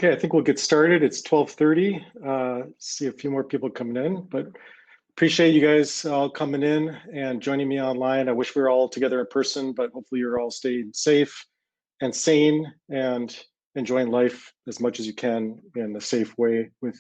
Okay, I think we'll get started. It's 12:30. See a few more people coming in, but appreciate you guys all coming in and joining me online. I wish we were all together in person, but hopefully you're all staying safe and sane and enjoying life as much as you can in a safe way with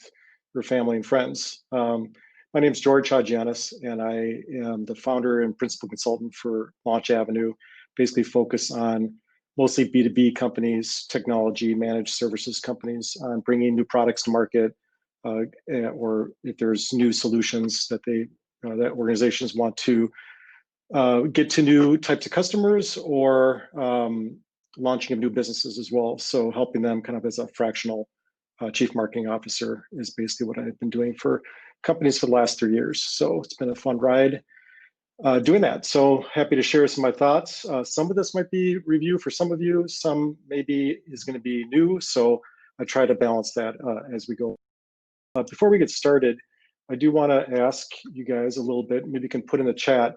your family and friends. My name is George Hadjiyanis, and I am the founder and principal consultant for Launch Avenue, basically focus on mostly B2B companies, technology, managed services companies, on bringing new products to market, or if there's new solutions that that organizations want to get to new types of customers, or launching of new businesses as well. So helping them kind of as a fractional chief marketing officer is basically what I've been doing for companies for the last 3 years. So it's been a fun ride doing that. So happy to share some of my thoughts. Some of this might be review for some of you, some maybe is going to be new. So I try to balance that as we go. Before we get started, I do want to ask you guys a little bit, maybe you can put in the chat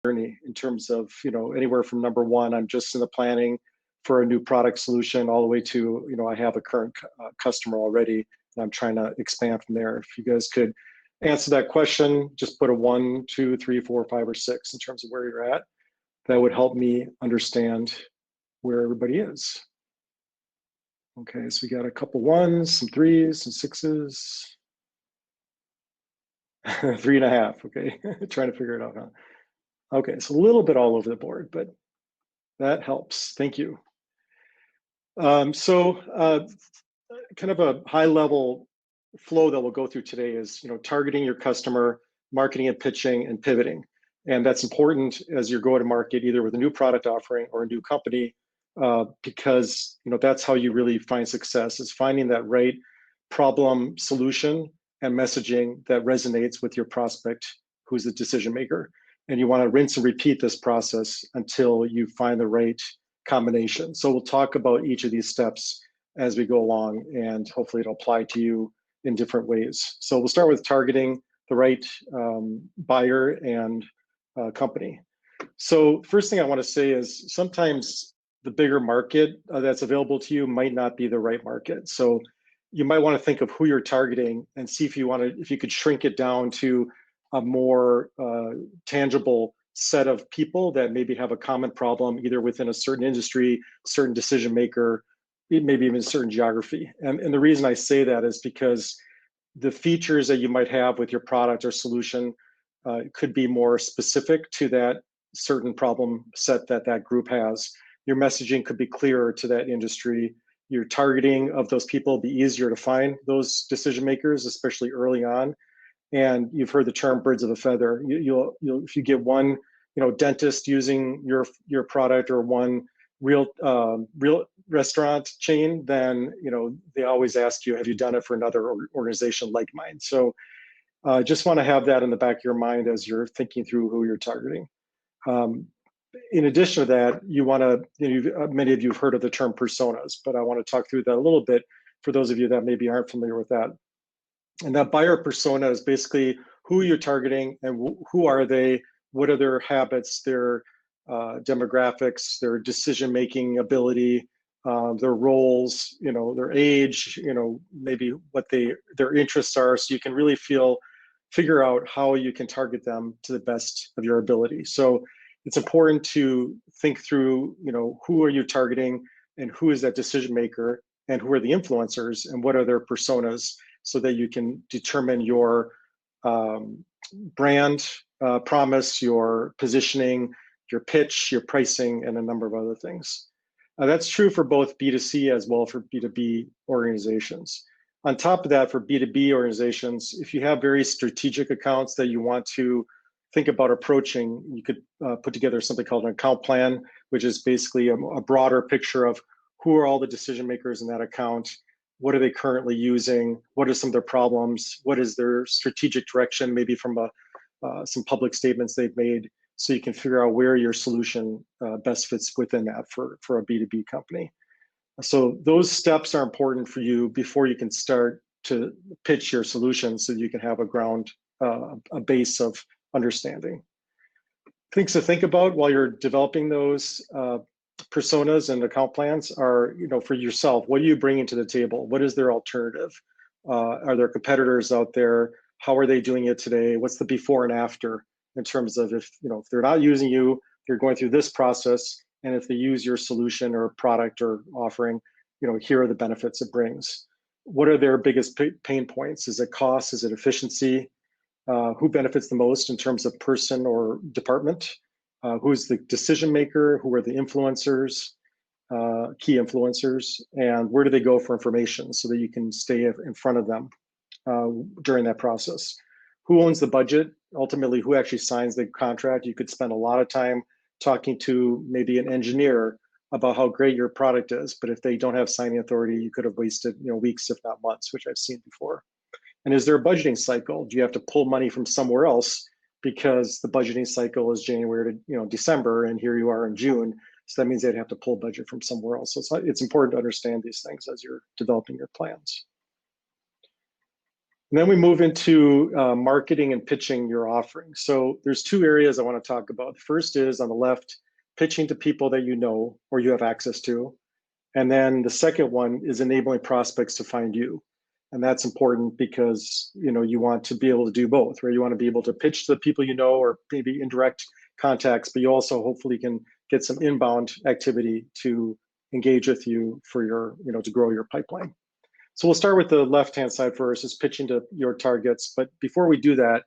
journey in terms of, anywhere from number one, I'm just in the planning for a new product solution, all the way to, I have a current customer already and I'm trying to expand from there. If you guys could answer that question, just put a 1, 2, 3, 4, 5, or 6 in terms of where you're at. That would help me understand where everybody is. Okay, so we got a couple 1s, some 3s, some 6s. 3.5, okay. Trying to figure it out, huh? Okay, it's a little bit all over the board, but that helps. Thank you. Kind of a high level flow that we'll go through today is, targeting your customer, marketing and pitching, and pivoting. And that's important as you're going to market, either with a new product offering or a new company, because that's how you really find success, is finding that right problem solution and messaging that resonates with your prospect, who's the decision maker. And you want to rinse and repeat this process until you find the right combination. So we'll talk about each of these steps as we go along, and hopefully it'll apply to you in different ways. So we'll start with targeting the right buyer and company. So first thing I want to say is sometimes the bigger market that's available to you might not be the right market. So you might want to think of who you're targeting and see if you could shrink it down to a more tangible set of people that maybe have a common problem, either within a certain industry, certain decision maker, maybe even a certain geography. And the reason I say that is because the features that you might have with your product or solution could be more specific to that certain problem set that group has. Your messaging could be clearer to that industry. Your targeting of those people will be easier to find those decision makers, especially early on. And you've heard the term birds of a feather. You'll if you get one dentist using your product, or one real restaurant chain, then they always ask you, have you done it for another organization like mine? So just want to have that in the back of your mind as you're thinking through who you're targeting. In addition to that, you want to, many of you have heard of the term personas, but I want to talk through that a little bit for those of you that maybe aren't familiar with that. And that buyer persona is basically who you're targeting and who are they, what are their habits, their demographics, their decision-making ability, their roles, their age, maybe what their interests are, so you can really figure out how you can target them to the best of your ability. So it's important to think through, who are you targeting and who is that decision maker and who are the influencers and what are their personas, so that you can determine your brand promise, your positioning, your pitch, your pricing, and a number of other things. That's true for both B2C as well for B2B organizations. On top of that, for B2B organizations, if you have very strategic accounts that you want to think about approaching, you could put together something called an account plan, which is basically a broader picture of who are all the decision makers in that account, what are they currently using, what are some of their problems, what is their strategic direction, maybe from some public statements they've made, so you can figure out where your solution best fits within that for a B2B company. So those steps are important for you before you can start to pitch your solution, so you can have a base of understanding. Things to think about while you're developing those personas and account plans are, for yourself, what are you bringing to the table? What is their alternative? Are there competitors out there? How are they doing it today? What's the before and after in terms of if they're not using you, they're going through this process, and if they use your solution or product or offering, here are the benefits it brings. What are their biggest pain points? Is it cost? Is it efficiency? Who benefits the most in terms of person or department? Who's the decision maker? Who are the influencers, key influencers? And where do they go for information so that you can stay in front of them during that process? Who owns the budget? Ultimately, who actually signs the contract? You could spend a lot of time talking to maybe an engineer about how great your product is, but if they don't have signing authority, you could have wasted weeks, if not months, which I've seen before. And is there a budgeting cycle? Do you have to pull money from somewhere else because the budgeting cycle is January to December, and here you are in June? So that means they'd have to pull budget from somewhere else. So it's important to understand these things as you're developing your plans. And then we move into marketing and pitching your offering. So there's two areas I want to talk about. The first is on the left, pitching to people that you know or you have access to. And then the second one is enabling prospects to find you. And that's important because you want to be able to do both, right? You want to be able to pitch to the people you know or maybe indirect contacts, but you also hopefully can get some inbound activity to engage with you for your, to grow your pipeline. So we'll start with the left-hand side first, is pitching to your targets. But before we do that,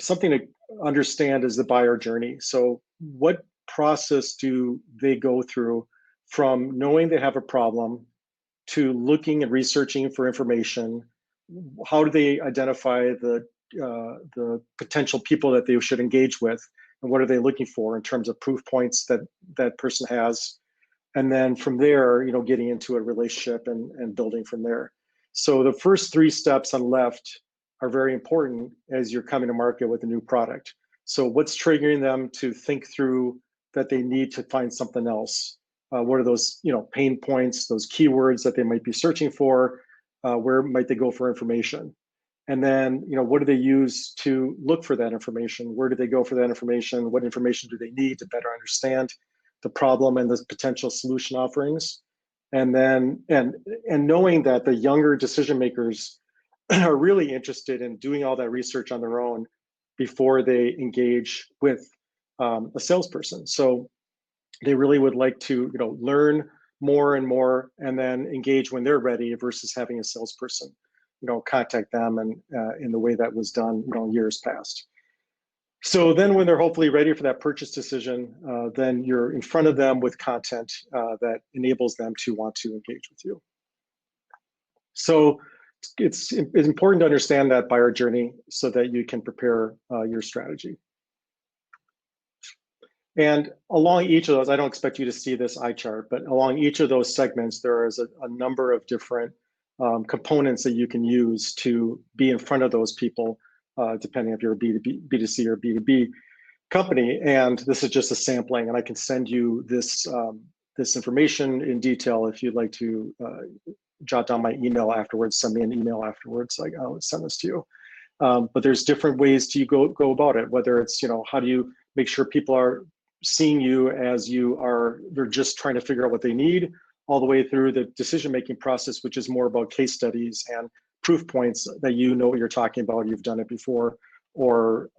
something to understand is the buyer journey. So what process do they go through from knowing they have a problem to looking and researching for information? How do they identify the potential people that they should engage with, and what are they looking for in terms of proof points that that person has? And then from there, getting into a relationship and building from there. So the first three steps on the left are very important as you're coming to market with a new product. So what's triggering them to think through that they need to find something else? What are those pain points, those keywords that they might be searching for? Where might they go for information? And then what do they use to look for that information? Where do they go for that information? What information do they need to better understand the problem and the potential solution offerings? And then and knowing that the younger decision makers are really interested in doing all that research on their own before they engage with a salesperson. So they really would like to learn more and more and then engage when they're ready versus having a salesperson contact them and in the way that was done years past. So then when they're hopefully ready for that purchase decision, then you're in front of them with content that enables them to want to engage with you. So it's important to understand that buyer journey so that you can prepare your strategy. And along each of those, I don't expect you to see this eye chart, but along each of those segments, there is a number of different components that you can use to be in front of those people, depending if you're a B2C or B2B company. And this is just a sampling, and I can send you this this information in detail if you'd like to jot down my email afterwards. Send me an email afterwards. I'll send this to you. But there's different ways to go about it. Whether it's how do you make sure people are seeing you as they're just trying to figure out what they need, all the way through the decision-making process, which is more about case studies and proof points that what you're talking about, you've done it before, or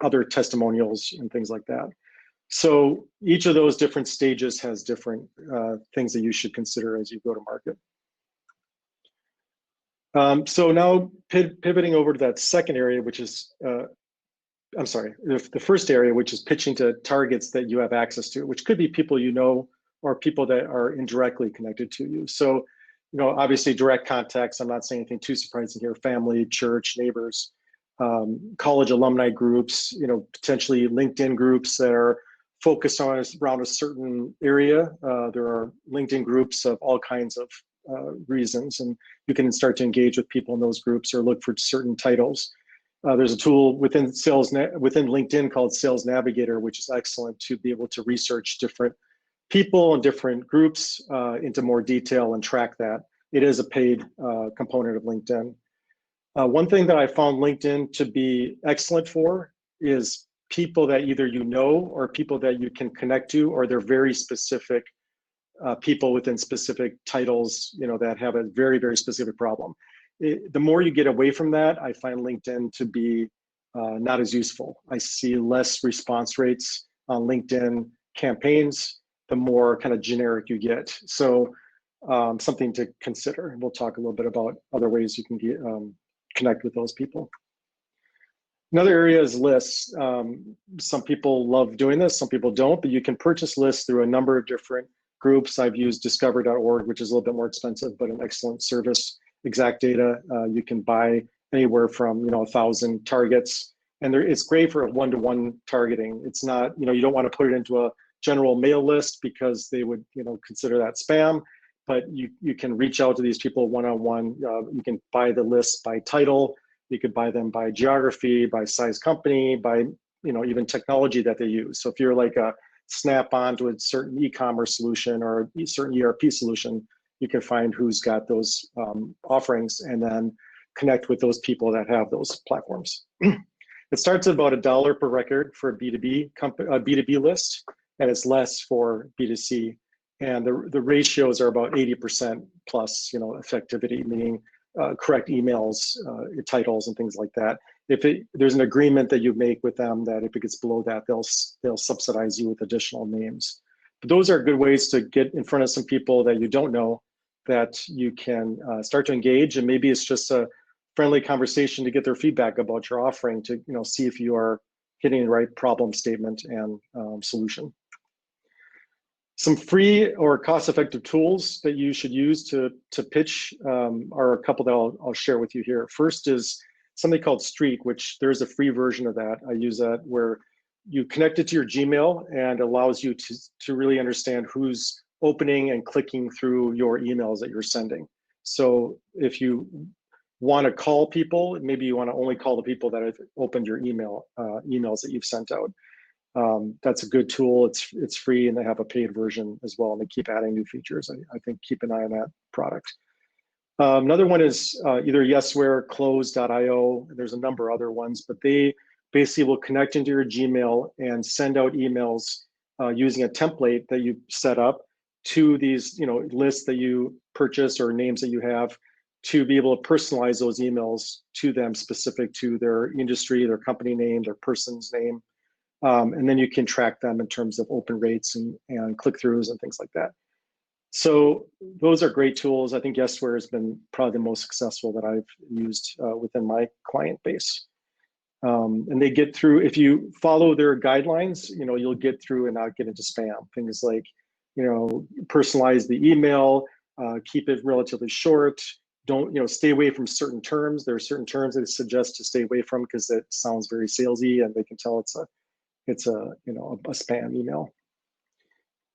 other testimonials and things like that. So each of those different stages has different things that you should consider as you go to market. So now pivoting over to that second area, which is, I'm sorry, the first area, which is pitching to targets that you have access to, which could be people or people that are indirectly connected to you. So, obviously direct contacts, I'm not saying anything too surprising here, family, church, neighbors, college alumni groups, potentially LinkedIn groups that are focused around a certain area. There are LinkedIn groups of all kinds of reasons, and you can start to engage with people in those groups or look for certain titles. There's a tool within LinkedIn called Sales Navigator, which is excellent to be able to research different people and different groups into more detail and track that. It is a paid component of LinkedIn. One thing that I found LinkedIn to be excellent for is people that either you know or people that you can connect to, or they're very specific people within specific titles, that have a very, very specific problem. The more you get away from that, I find LinkedIn to be not as useful. I see less response rates on LinkedIn campaigns, the more kind of generic you get. So something to consider. We'll talk a little bit about other ways you can connect with those people. Another area is lists. Some people love doing this, some people don't, but you can purchase lists through a number of different groups. I've used discover.org, which is a little bit more expensive, but an excellent service. Exact Data, you can buy anywhere from 1,000 targets, and it's great for one-to-one targeting. It's not, you don't want to put it into a general mail list because they would consider that spam, but you can reach out to these people one-on-one. You can buy the list by title. You could buy them by geography, by size company, by even technology that they use. So if you're like a Snap-on to a certain e-commerce solution or a certain ERP solution, you can find who's got those offerings and then connect with those people that have those platforms. It starts at about $1 per record for a B2B list, and it's less for B2C. And the ratios are about 80% plus, effectivity, meaning correct emails, titles, and things like that. If there's an agreement that you make with them that if it gets below that, they'll subsidize you with additional names. But those are good ways to get in front of some people that you don't know, that you can start to engage, and maybe it's just a friendly conversation to get their feedback about your offering to see if you are hitting the right problem statement and solution. Some free or cost-effective tools that you should use to pitch are a couple that I'll share with you here. First is something called Streak, which there's a free version of that. I use that where you connect it to your Gmail and allows you to really understand who's opening and clicking through your emails that you're sending. So if you want to call people, maybe you want to only call the people that have opened your emails that you've sent out. That's a good tool. It's free, and they have a paid version as well, and they keep adding new features. I think keep an eye on that product. Another one is either Yesware, Close.io. There's a number of other ones, but they basically will connect into your Gmail and send out emails using a template that you set up to these lists that you purchase or names that you have, to be able to personalize those emails to them specific to their industry, their company name, their person's name. And then you can track them in terms of open rates and click-throughs and things like that. So those are great tools. I think Yesware has been probably the most successful that I've used within my client base. And they get through, if you follow their guidelines, you'll get through and not get into spam. Things like, personalize the email, keep it relatively short. Don't, stay away from certain terms. There are certain terms that suggest to stay away from because it sounds very salesy, and they can tell it's a spam email.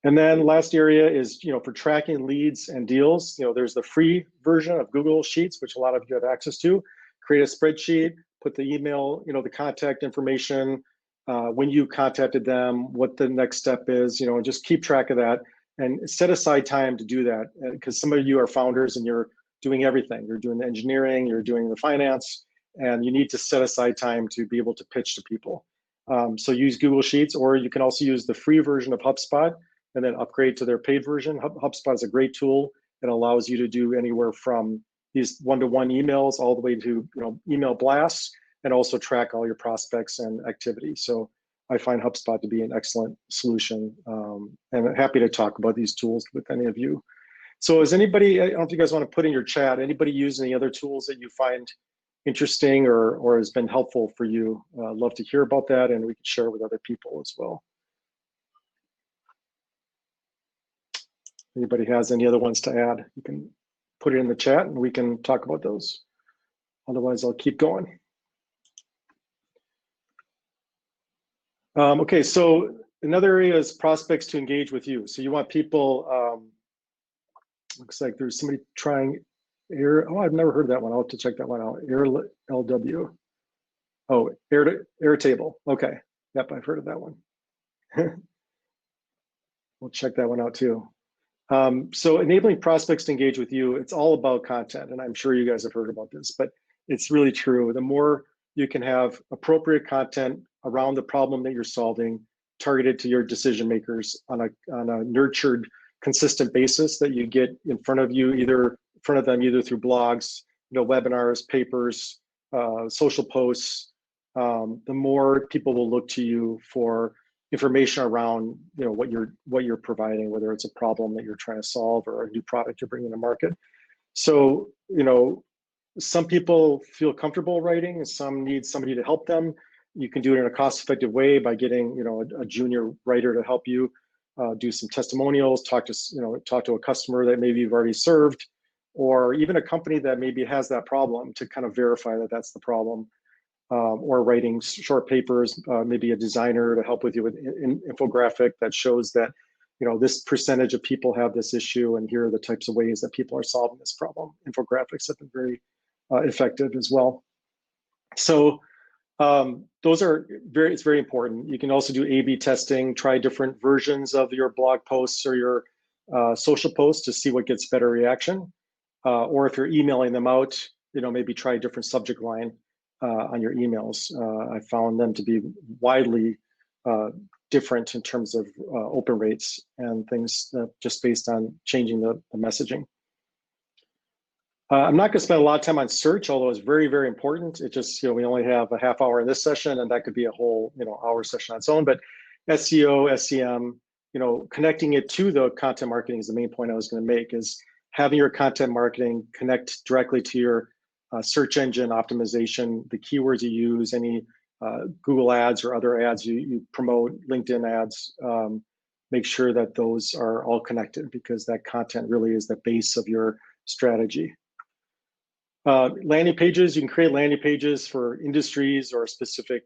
And then last area is, for tracking leads and deals. There's the free version of Google Sheets, which a lot of you have access to. Create a spreadsheet, put the email, the contact information, when you contacted them, what the next step is, and just keep track of that and set aside time to do that, because some of you are founders and you're doing everything. You're doing the engineering, you're doing the finance, and you need to set aside time to be able to pitch to people. So use Google Sheets, or you can also use the free version of HubSpot and then upgrade to their paid version. HubSpot is a great tool. It allows you to do anywhere from these one-to-one emails all the way to email blasts, and also track all your prospects and activity. So I find HubSpot to be an excellent solution, and I'm happy to talk about these tools with any of you. So is anybody, I don't know if you guys want to put in your chat, anybody use any other tools that you find interesting or has been helpful for you? Love to hear about that, and we can share with other people as well. Anybody has any other ones to add, you can put it in the chat and we can talk about those. Otherwise, I'll keep going. Okay, so another area is prospects to engage with you. So you want people, looks like there's somebody trying I've never heard that one. I'll have to check that one out. LW. Oh, Airtable. Okay. Yep, I've heard of that one. We'll check that one out too. So enabling prospects to engage with you, it's all about content. And I'm sure you guys have heard about this, but it's really true. The more you can have appropriate content around the problem that you're solving, targeted to your decision makers on a nurtured, consistent basis that you get in front of you, either in front of them, either through blogs, webinars, papers, social posts. The more people will look to you for information around what you're providing, whether it's a problem that you're trying to solve or a new product you're bringing to market. So some people feel comfortable writing, and some need somebody to help them. You can do it in a cost-effective way by getting a junior writer to help you do some testimonials, talk to a customer that maybe you've already served, or even a company that maybe has that problem to kind of verify that that's the problem. Or writing short papers, maybe a designer to help with you with an infographic that shows that this percentage of people have this issue, and here are the types of ways that people are solving this problem. Infographics have been very effective as well. So it's very important. You can also do A/B testing, try different versions of your blog posts or your social posts to see what gets better reaction. Or if you're emailing them out, maybe try a different subject line on your emails. I found them to be widely different in terms of open rates and things just based on changing the messaging. I'm not going to spend a lot of time on search, although it's very, very important. It just, we only have a half hour in this session, and that could be a whole, hour session on its own. But SEO, SEM, connecting it to the content marketing is the main point I was going to make, is having your content marketing connect directly to your search engine optimization, the keywords you use, any Google ads or other ads you promote, LinkedIn ads. Make sure that those are all connected, because that content really is the base of your strategy. Landing pages, you can create landing pages for industries or specific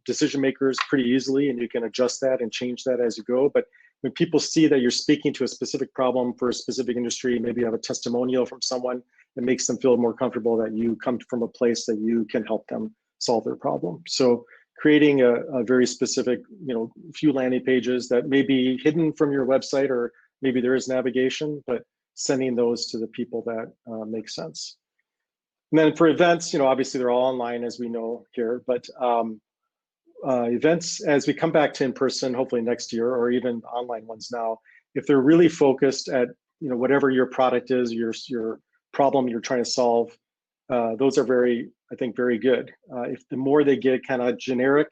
decision makers pretty easily, and you can adjust that and change that as you go. But when people see that you're speaking to a specific problem for a specific industry, maybe you have a testimonial from someone, it makes them feel more comfortable that you come from a place that you can help them solve their problem. So creating a very specific, few landing pages that may be hidden from your website, or maybe there is navigation, but sending those to the people that make sense. And then for events, obviously they're all online, as we know here, but events, as we come back to in person, hopefully next year, or even online ones now, if they're really focused at whatever your product is, your problem you're trying to solve, those are I think very good. If the more they get kind of generic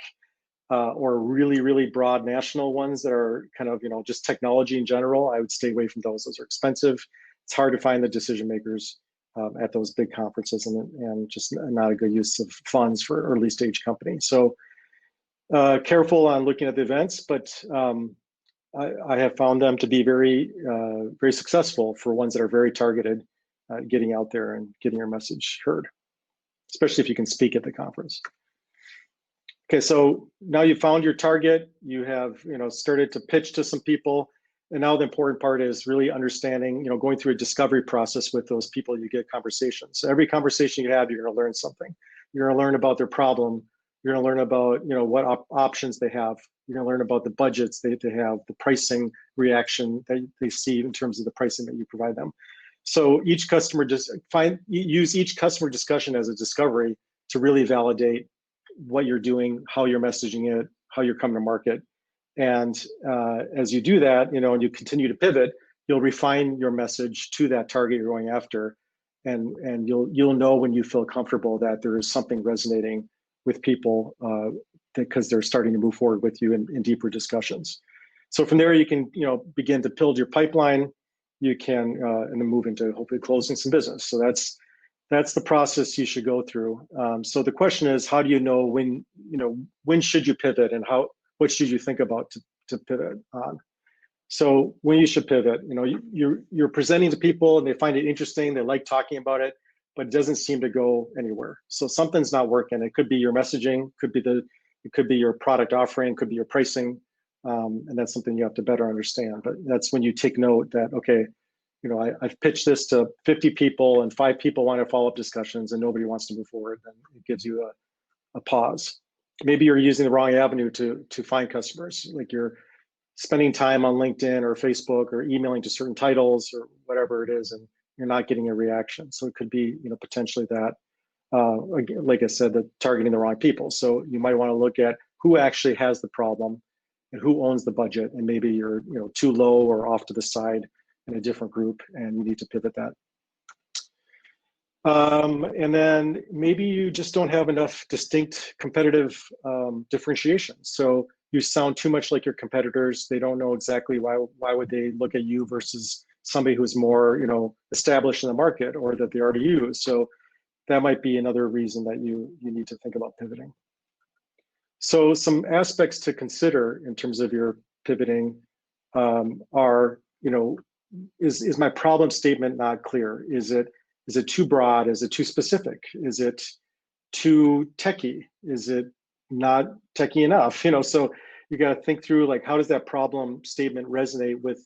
or really, really broad national ones that are kind of just technology in general, I would stay away from those. Those are expensive. It's hard to find the decision makers at those big conferences, and just not a good use of funds for early stage companies. So careful on looking at the events, but I have found them to be very, very successful for ones that are very targeted, getting out there and getting your message heard, especially if you can speak at the conference. Okay, so now you've found your target, you have started to pitch to some people, and now the important part is really understanding, going through a discovery process with those people you get conversations. So every conversation you have, you're going to learn something. You're going to learn about their problem. You're going to learn about what options they have. You're going to learn about the budgets they have, the pricing reaction that they see in terms of the pricing that you provide them. So each customer use each customer discussion as a discovery to really validate what you're doing, how you're messaging it, how you're coming to market. And as you do that, and you continue to pivot, you'll refine your message to that target you're going after, and you'll know when you feel comfortable that there is something resonating with people because they're starting to move forward with you in deeper discussions. So from there, you can begin to build your pipeline. You can and then move into hopefully closing some business. So that's the process you should go through. So the question is, how do you know when should you pivot, and what should you think about to pivot on? So when you should pivot, you're presenting to people and they find it interesting, they like talking about it, but it doesn't seem to go anywhere. So something's not working. It could be your messaging, it could be your product offering, could be your pricing, and that's something you have to better understand. But that's when you take note that, okay, I've pitched this to 50 people and 5 people want to follow up discussions and nobody wants to move forward. Then it gives you a pause. Maybe you're using the wrong avenue to find customers, like you're spending time on LinkedIn or Facebook or emailing to certain titles or whatever it is, and you're not getting a reaction. So it could be, potentially that, like I said, that targeting the wrong people. So you might want to look at who actually has the problem and who owns the budget, and maybe you're too low or off to the side in a different group, and you need to pivot that. And then maybe you just don't have enough distinct competitive differentiation. So you sound too much like your competitors. They don't know exactly why would they look at you versus somebody who's more established in the market or that they already use. So that might be another reason that you need to think about pivoting. So some aspects to consider in terms of your pivoting are, is my problem statement not clear? Is it too broad? Is it too specific? Is it too techie? Is it not techie enough? So you got to think through, like, how does that problem statement resonate with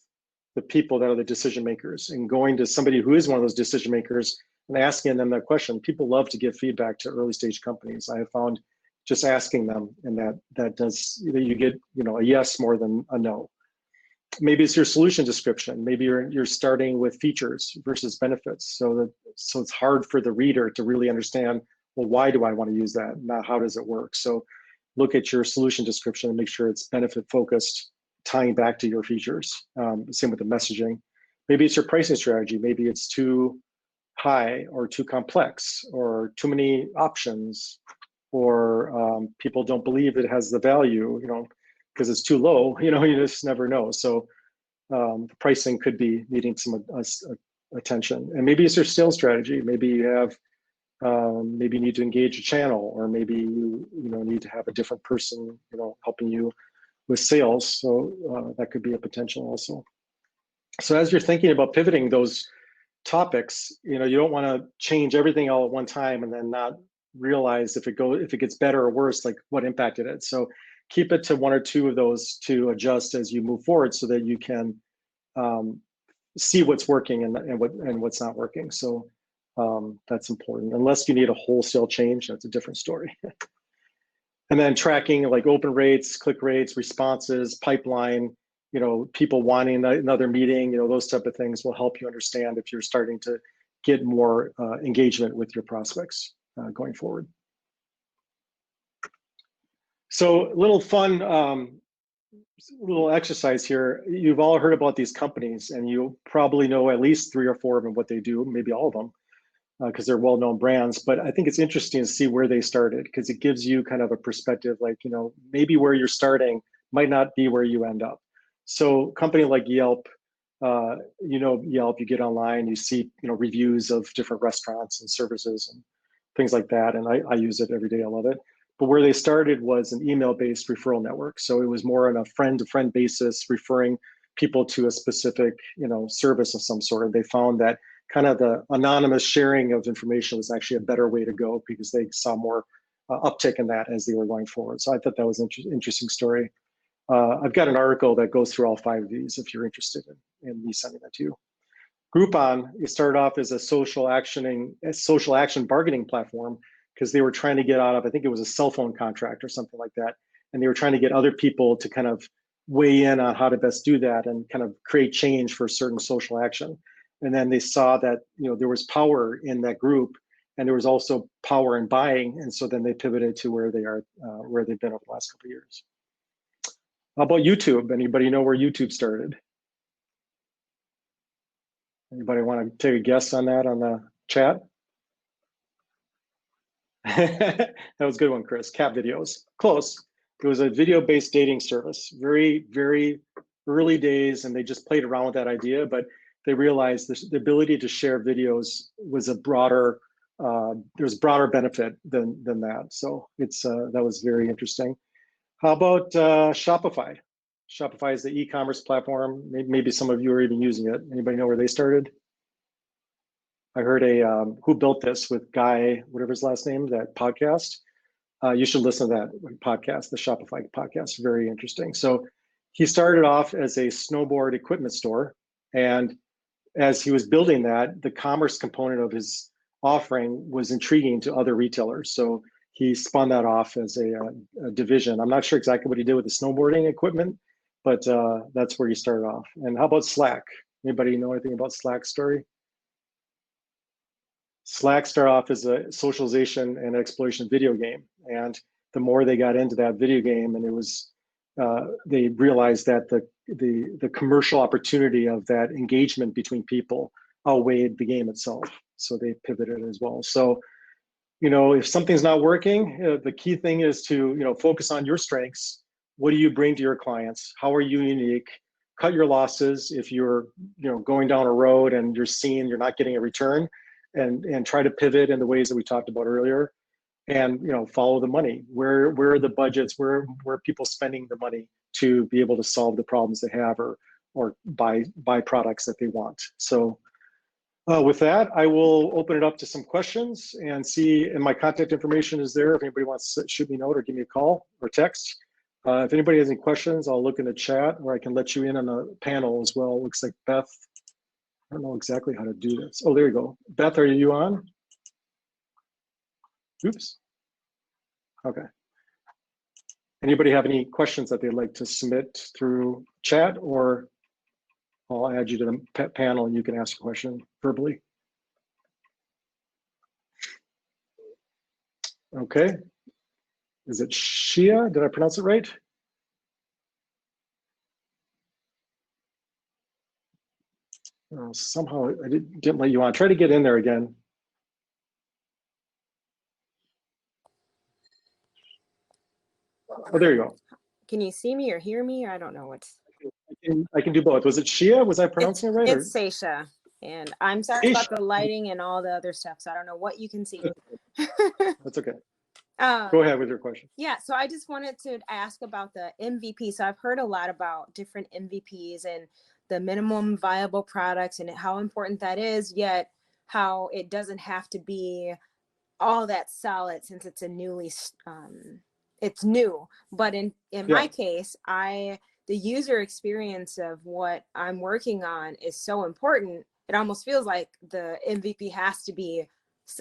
the people that are the decision makers, and going to somebody who is one of those decision makers and asking them that question. People love to give feedback to early stage companies. I have found just asking them, and you get a yes more than a no. Maybe it's your solution description. Maybe you're starting with features versus benefits. So it's hard for the reader to really understand, well, why do I want to use that? Not how does it work? So look at your solution description and make sure it's benefit focused, tying back to your features. Same with the messaging. Maybe it's your pricing strategy. Maybe it's too high or too complex or too many options, or people don't believe it has the value, because it's too low. You just never know. So pricing could be needing some attention. And maybe it's your sales strategy. Maybe you have, maybe you need to engage a channel, or maybe you need to have a different person, helping you with sales. So that could be a potential also. So as you're thinking about pivoting those topics, you don't want to change everything all at one time and then not realize if it gets better or worse, like what impacted it. So keep it to one or two of those to adjust as you move forward, so that you can see what's working and what's not working. So that's important. Unless you need a wholesale change, that's a different story. And then tracking like open rates, click rates, responses, pipeline, people wanting another meeting, those type of things will help you understand if you're starting to get more engagement with your prospects going forward. So little fun, little exercise here. You've all heard about these companies, and you probably know at least 3 or 4 of them, what they do, maybe all of them, because they're well-known brands. But I think it's interesting to see where they started, because it gives you kind of a perspective, like, maybe where you're starting might not be where you end up. So company like Yelp, Yelp, you get online, you see, reviews of different restaurants and services and things like that. And I use it every day. I love it. But where they started was an email-based referral network. So it was more on a friend-to-friend basis, referring people to a specific, service of some sort. And they found that kind of the anonymous sharing of information was actually a better way to go, because they saw more uptick in that as they were going forward. So I thought that was an interesting story. I've got an article that goes through all 5 of these if you're interested in me sending that to you. Groupon, it started off as a social action bargaining platform, because they were trying to get out of, I think it was a cell phone contract or something like that. And they were trying to get other people to kind of weigh in on how to best do that and kind of create change for certain social action. And then they saw that, there was power in that group, and there was also power in buying. And so then they pivoted to where they are, where they've been over the last couple of years. How about YouTube? Anybody know where YouTube started? Anybody want to take a guess on that on the chat? That was a good one, Chris. Cat videos. Close. It was a video-based dating service. Very, very early days, and they just played around with that idea, but they realized the ability to share videos was a broader, there was broader benefit than that. So that was very interesting. How about Shopify? Shopify is the e-commerce platform. Maybe some of you are even using it. Anybody know where they started? I heard Who Built This with Guy, whatever his last name, that podcast. You should listen to that podcast, the Shopify podcast. Very interesting. So he started off as a snowboard equipment store. And as he was building that, the commerce component of his offering was intriguing to other retailers. So he spun that off as a division. I'm not sure exactly what he did with the snowboarding equipment, but that's where he started off. And how about Slack? Anybody know anything about Slack's story? Slack started off as a socialization and exploration video game. And the more they got into that video game, and it was they realized that the commercial opportunity of that engagement between people outweighed the game itself. So they pivoted as well. So, if something's not working, the key thing is to, focus on your strengths. What do you bring to your clients? How are you unique? Cut your losses if you're, going down a road and you're seeing you're not getting a return, and try to pivot in the ways that we talked about earlier. And follow the money. Where are the budgets? Where are people spending the money to be able to solve the problems they have, or buy products that they want? So with that, I will open it up to some questions and see. And my contact information is there if anybody wants to shoot me a note or give me a call or text. If anybody has any questions, I'll look in the chat, or I can let you in on the panel as well. Looks like Beth. I don't know exactly how to do this. Oh, there you go. Beth, are you on? Oops. Okay. Anybody have any questions that they'd like to submit through chat, or I'll add you to the panel and you can ask a question verbally. Okay. Is it Shia? Did I pronounce it right? Somehow I didn't let you on. Try to get in there again. Oh, there you go. Can you see me or hear me? Or I don't know what's. I can do both. Was it Shia? Was I pronouncing it right? It's Seisha. And I'm sorry about the lighting and all the other stuff. So I don't know what you can see. That's okay. Go ahead with your question. Yeah. So I just wanted to ask about the MVP. So I've heard a lot about different MVPs and the minimum viable products and how important that is, yet how it doesn't have to be all that solid since it's a newly it's new. But in my case, the user experience of what I'm working on is so important. It almost feels like the MVP has to be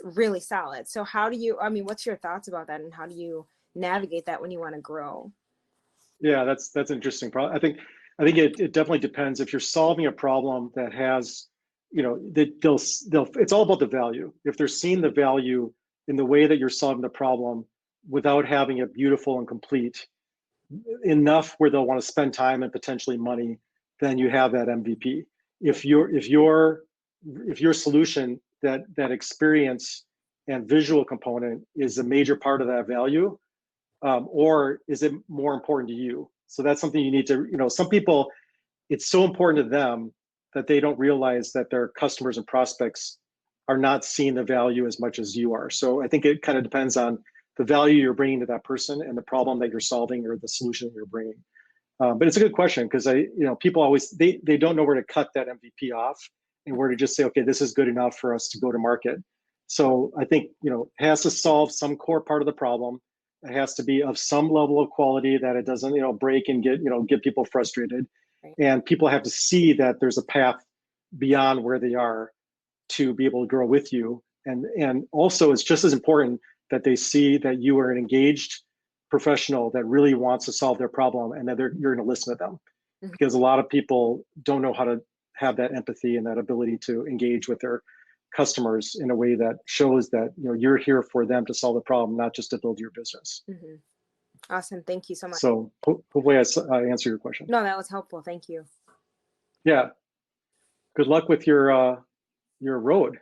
really solid. So how do you, what's your thoughts about that, and how do you navigate that when you want to grow? Yeah, that's an interesting problem. I think it definitely depends. If you're solving a problem that has, it's all about the value. If they're seeing the value in the way that you're solving the problem without having it beautiful and complete enough where they'll want to spend time and potentially money, then you have that MVP. If your solution, that experience and visual component is a major part of that value, or is it more important to you? So that's something you need to, some people, it's so important to them that they don't realize that their customers and prospects are not seeing the value as much as you are. So I think it kind of depends on the value you're bringing to that person and the problem that you're solving or the solution that you're bringing. But it's a good question, because people always, they don't know where to cut that MVP off and where to just say, okay, this is good enough for us to go to market. So I think, it has to solve some core part of the problem. It has to be of some level of quality that it doesn't, break and get people frustrated. Right. And people have to see that there's a path beyond where they are to be able to grow with you. And also, it's just as important that they see that you are an engaged professional that really wants to solve their problem, and that you're going to listen to them. Mm-hmm. Because a lot of people don't know how to have that empathy and that ability to engage with their customers in a way that shows that you're here for them to solve the problem, not just to build your business. Mm-hmm. Awesome. Thank you so much. So hopefully I answer your question. No, that was helpful. Thank you. Yeah. Good luck with your road.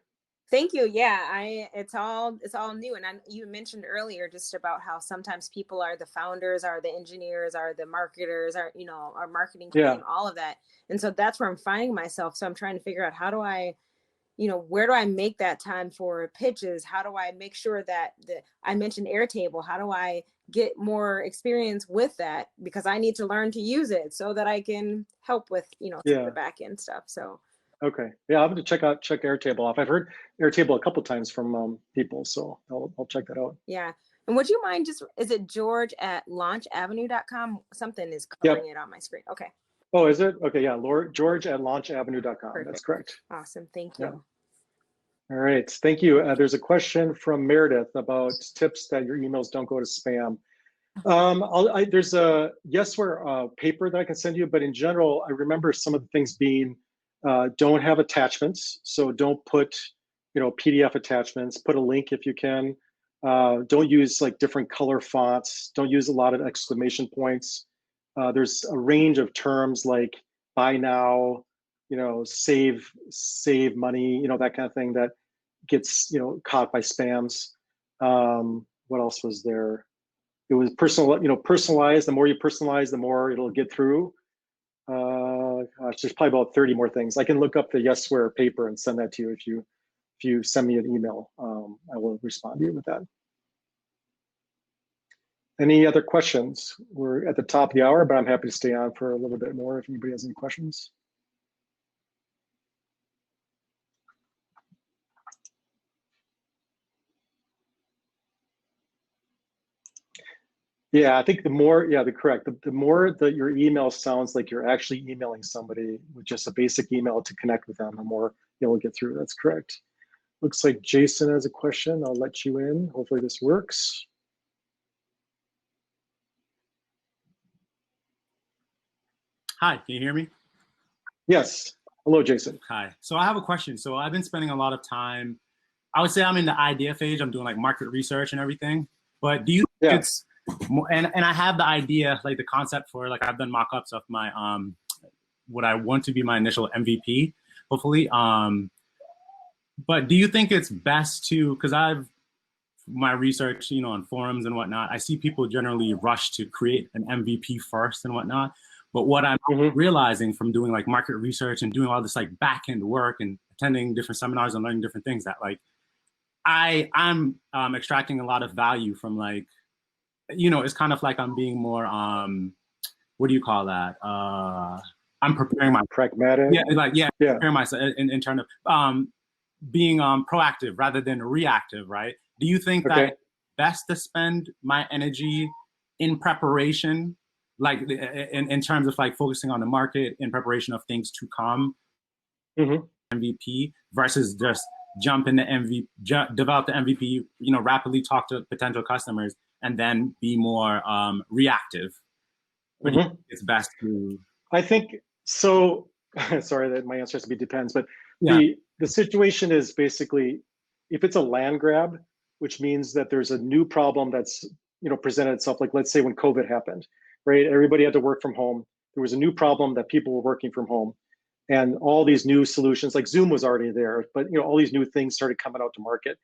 Thank you. Yeah, it's all new. And you mentioned earlier just about how sometimes people are the founders, are the engineers, are the marketers, are our marketing team, all of that. And so that's where I'm finding myself. So I'm trying to figure out, how do I, where do I make that time for pitches? How do I make sure that I mentioned Airtable? How do I get more experience with that? Because I need to learn to use it so that I can help with, some of the back end stuff. So. Okay. Yeah, I'm going to check Airtable off. I've heard Airtable a couple times from people, so I'll check that out. Yeah. And would you mind is it George at launchavenue.com? Something is covering it on my screen. Okay. Oh, is it? Okay. Yeah. George at launchavenue.com. Perfect. That's correct. Awesome. Thank you. Yeah. All right. Thank you. There's a question from Meredith about tips that your emails don't go to spam. There's a Yesware paper that I can send you, but in general, I remember some of the things being, don't have attachments. So don't put, PDF attachments. Put a link if you can. Don't use like different color fonts. Don't use a lot of exclamation points. There's a range of terms like buy now, save money, that kind of thing that gets, caught by spams. What else was there? It was personalized. The more you personalize, the more it'll get through. Gosh, there's probably about 30 more things. I can look up the Yesware paper and send that to you if you send me an email. I will respond to you with that. Any other questions? We're at the top of the hour, but I'm happy to stay on for a little bit more if anybody has any questions. Yeah, I think the more, correct. The more that your email sounds like you're actually emailing somebody with just a basic email to connect with them, the more you'll get through. That's correct. Looks like Jason has a question. I'll let you in. Hopefully this works. Hi, can you hear me? Yes. Hello, Jason. Hi. So I have a question. So I've been spending a lot of time, I would say I'm in the idea phase. I'm doing like market research and everything. But do you think it's more, and I have the idea, like the concept for, like I've done mock-ups of my, what I want to be my initial MVP, hopefully. But do you think it's best to, because my research, on forums and whatnot, I see people generally rush to create an MVP first and whatnot. But what I'm realizing from doing like market research and doing all this like back end work and attending different seminars and learning different things, that like I'm extracting a lot of value from like, it's kind of like I'm being more, what do you call that? I'm preparing my pragmatic. Preparing myself in terms of being proactive rather than reactive, right? Do you think that it's best to spend my energy in preparation, like in terms of like focusing on the market in preparation of things to come, MVP, versus just jump into MVP, develop the MVP, rapidly talk to potential customers, and then be more reactive? But it's best to. I think so. Sorry that my answer has to be depends, but the situation is basically, if it's a land grab, which means that there's a new problem that's presented itself. Like let's say when COVID happened, right? Everybody had to work from home. There was a new problem that people were working from home, and all these new solutions, like Zoom was already there, but all these new things started coming out to market.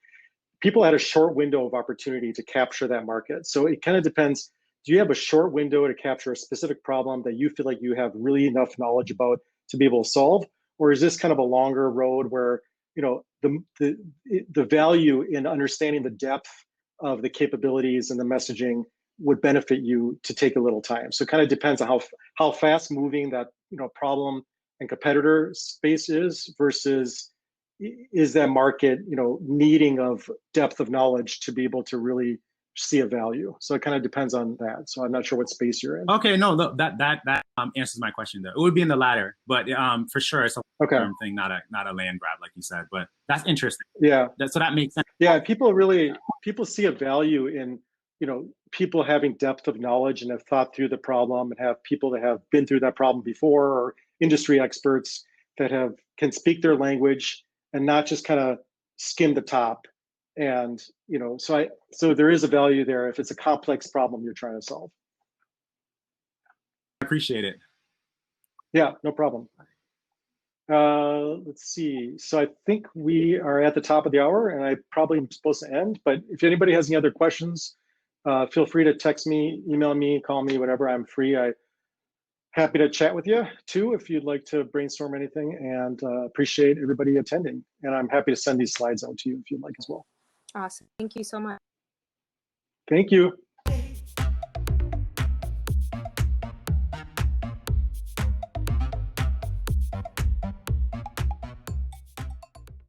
People had a short window of opportunity to capture that market. So it kind of depends. Do you have a short window to capture a specific problem that you feel like you have really enough knowledge about to be able to solve? Or is this kind of a longer road where the value in understanding the depth of the capabilities and the messaging would benefit you to take a little time? So it kind of depends on how fast moving that problem and competitor space is versus is that market needing of depth of knowledge to be able to really see a value. So it kind of depends on that. So I'm not sure what space you're in. Okay, no, look, that answers my question though. It would be in the latter, but for sure it's a long-term thing, not a land grab like you said. But that's interesting. Yeah. So that makes sense. Yeah, people see a value in people having depth of knowledge and have thought through the problem, and have people that have been through that problem before, or industry experts that can speak their language and not just kind of skim the top. And so there is a value there if it's a complex problem you're trying to solve. I appreciate it. Yeah, no problem. Let's see. So I think we are at the top of the hour, and I probably am supposed to end. But if anybody has any other questions, feel free to text me, email me, call me, whatever. I'm free. I'm happy to chat with you too if you'd like to brainstorm anything. And appreciate everybody attending. And I'm happy to send these slides out to you if you'd like as well. Awesome. Thank you so much. Thank you.